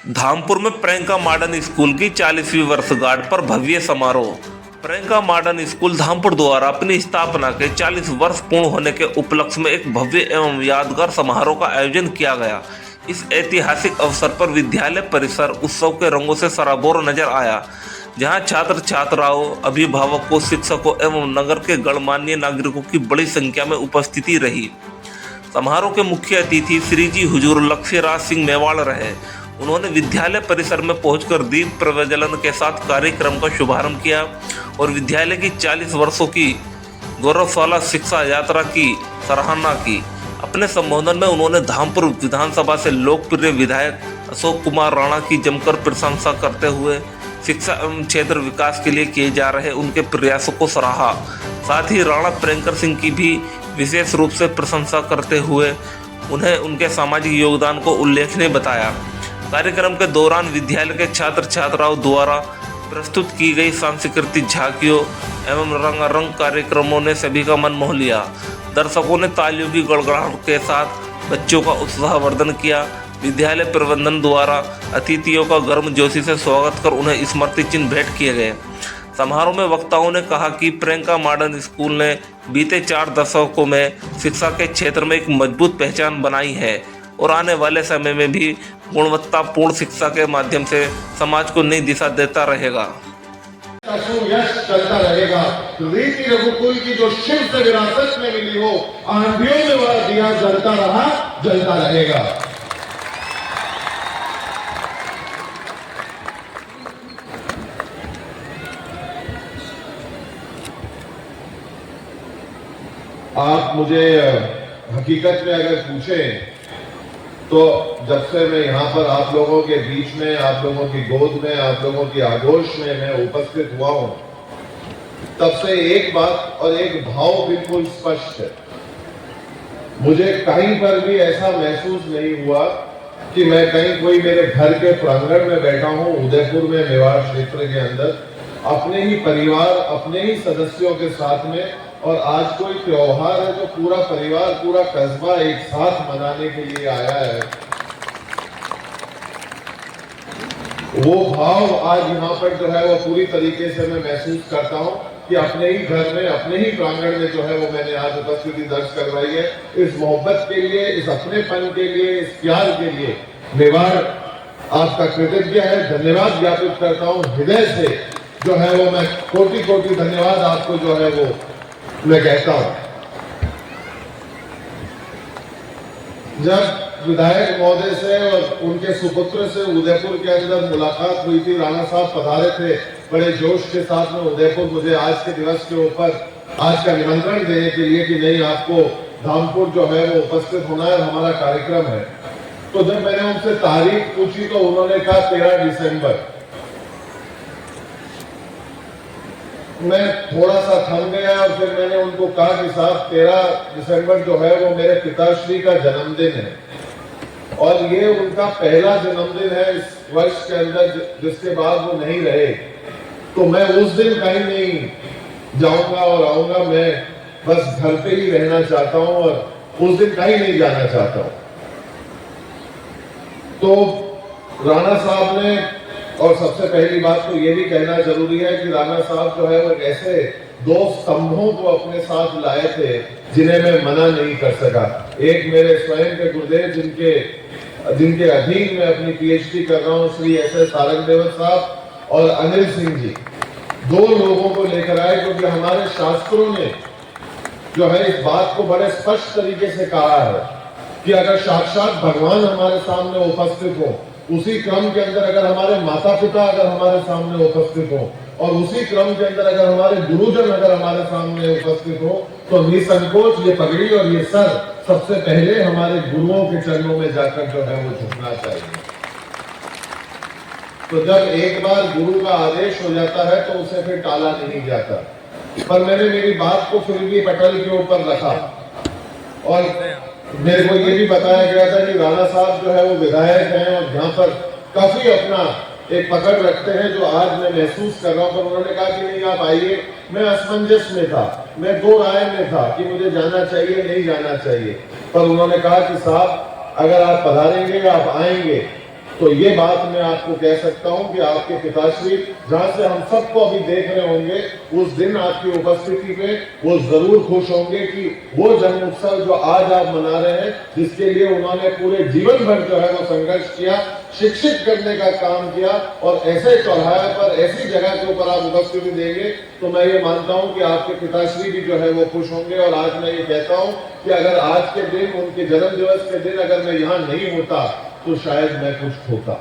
धामपुर में Priyanka modern school की 40वीं वर्षगांठ पर भव्य समारोह। प्रियंका मॉडर्न स्कूल धामपुर द्वारा अपनी स्थापना के 40 वर्ष पूर्ण होने के उपलक्ष्य में एक भव्य एवं यादगार समारोह का आयोजन किया गया। इस ऐतिहासिक अवसर पर विद्यालय परिसर उत्सव के रंगों से सराबोर नजर आया, जहां छात्र छात्राओं, अभिभावकों, शिक्षकों एवं नगर के गणमान्य नागरिकों की बड़ी संख्या में उपस्थिति रही। समारोह के मुख्य अतिथि श्री जी हुजूर लक्ष्यराज सिंह मेवाड़ रहे। उन्होंने विद्यालय परिसर में पहुंचकर दीप प्रज्वलन के साथ कार्यक्रम का शुभारंभ किया और विद्यालय की 40 वर्षों की गौरवशाला शिक्षा यात्रा की सराहना की। अपने संबोधन में उन्होंने धामपुर विधानसभा से लोकप्रिय विधायक अशोक कुमार राणा की जमकर प्रशंसा करते हुए शिक्षा एवं क्षेत्र विकास के लिए किए जा रहे उनके प्रयासों को सराहा। साथ ही राणा प्रियंकर सिंह की भी विशेष रूप से प्रशंसा करते हुए उन्हें उनके सामाजिक योगदान को उल्लेखनीय बताया। कार्यक्रम के दौरान विद्यालय के छात्र छात्राओं द्वारा प्रस्तुत की गई सांस्कृतिक झांकियों एवं रंगारंग कार्यक्रमों ने सभी का मन मोह लिया। दर्शकों ने तालियों की गड़गड़ाहट के साथ बच्चों का उत्साहवर्धन किया। विद्यालय प्रबंधन द्वारा अतिथियों का गर्मजोशी से स्वागत कर उन्हें स्मृति चिन्ह भेंट किए गए। समारोह में वक्ताओं ने कहा कि प्रियंका मॉडर्न स्कूल ने बीते 4 दशकों में शिक्षा के क्षेत्र में एक मजबूत पहचान बनाई है और आने वाले समय में भी गुणवत्तापूर्ण शिक्षा के माध्यम से समाज को नई दिशा देता रहेगा। यश चलता रहेगा। रीति रघुकुल की जो शिव से विरासत में मिली हो, आंधियों में वह दिया जलता रहा, जलता रहेगा। आप मुझे हकीकत में अगर पूछें तो जब से मैं यहाँ पर आप लोगों के बीच में, आप लोगों की गोद में, आप लोगों की आगोश में मैं उपस्थित हुआ हूँ, तब से एक बात और एक भाव बिल्कुल स्पष्ट है। मुझे कहीं पर भी ऐसा महसूस नहीं हुआ कि मैं कहीं कोई मेरे घर के प्रांगण में बैठा हूँ उदयपुर में, मेवाड़ क्षेत्र के अंदर, अपने ही परिवार, अपने ही सदस्यों के साथ में, और आज कोई त्योहार है जो पूरा परिवार, पूरा कस्बा एक साथ मनाने के लिए आया है। वो भाव आज यहाँ पर जो है वो पूरी तरीके से मैं महसूस करता हूँ कि अपने ही घर में, अपने ही प्रांगण में जो है वो मैंने आज उपस्थिति दर्ज करवाई है। इस मोहब्बत के लिए, इस अपनेपन के लिए, इस प्यार के लिए मेवाड़ आपका कृतज्ञ है। धन्यवाद ज्ञापित करता हूँ हृदय से, जो है वो मैं कोटि कोटि धन्यवाद आपको जो है वो मैं कहता हूं। जब विधायक महोदय से और उनके सुपुत्र से उदयपुर के अंदर मुलाकात हुई थी, राणा साहब पधारे थे बड़े जोश के साथ में उदयपुर, मुझे आज के दिवस के ऊपर आज का निमंत्रण देने के लिए कि नहीं, आपको धामपुर जो है वो उपस्थित होना है, हमारा कार्यक्रम है। तो जब मैंने उनसे तारीख पूछी तो उन्होंने कहा 13 दिसंबर। मैं थोड़ा सा थम गया और फिर मैंने उनको कहा कि साहब 13 दिसंबर जो है वो मेरे पिताश्री का जन्मदिन है और ये उनका पहला जन्मदिन है इस वर्ष के अंदर जिसके बाद वो नहीं रहे, तो मैं उस दिन कहीं नहीं जाऊंगा और आऊंगा, मैं बस घर पे ही रहना चाहता हूं और उस दिन कहीं नहीं जाना चाहता हूं। तो राणा साहब ने, और सबसे पहली बात तो ये भी कहना जरूरी है कि राणा साहब जो है वो ऐसे 2 स्तंभों को अपने साथ लाए थे जिन्हें मैं मना नहीं कर सका। एक मेरे स्वयं के गुरुदेव जिनके अधीन में अपनी पीएचडी कर रहा हूँ, श्री एस.एस. सारंगदेव साहब और अनिल सिंह जी, 2 लोगों को लेकर आए, क्योंकि हमारे शास्त्रों ने जो है इस बात को बड़े स्पष्ट तरीके से कहा है कि अगर साक्षात भगवान हमारे सामने उपस्थित हो, उसी क्रम के अंदर अगर हमारे माता पिता अगर हमारे सामने उपस्थित हो और उसी क्रम के अंदर अगर हमारे गुरुजन अगर हमारे सामने उपस्थित हो, तो निसंकोच ये पगड़ी और ये सर सबसे पहले हमारे गुरुओं के चरणों में जाकर जो है वो झुकना चाहिए। तो जब एक बार गुरु का आदेश हो जाता है तो उसे फिर टाला नहीं जाता। पर मैंने मेरी बात को फिर भी पटल के ऊपर रखा और मेरे को ये भी बताया गया था कि राणा साहब जो है वो विधायक हैं और यहाँ पर काफी अपना एक पकड़ रखते हैं, जो आज मैं महसूस कर रहा हूँ। पर उन्होंने कहा कि नहीं, आप आइए। मैं असमंजस में था, मैं 2 राय में था कि मुझे जाना चाहिए, नहीं जाना चाहिए। पर उन्होंने कहा कि साहब अगर आप पधारेंगे, आप आएंगे, तो ये बात मैं आपको कह सकता हूं कि आपके पिताश्री जहां से हम सबको अभी देख रहे होंगे, उस दिन आपकी उपस्थिति में वो जरूर खुश होंगे कि वो जन्म उत्सव जो आज आप मना रहे हैं, जिसके लिए उन्होंने पूरे जीवन भर जो है वो संघर्ष किया, शिक्षित करने का काम किया, और ऐसे चौराहे पर ऐसी जगह के ऊपर आप उपस्थिति देंगे, तो मैं ये मानता हूं कि आपके पिताश्री भी जो है वो खुश होंगे। और आज मैं ये कहता हूं कि अगर आज के दिन, उनके जन्म दिवस के दिन अगर मैं यहाँ नहीं होता तो शायद मैं कुछ होता।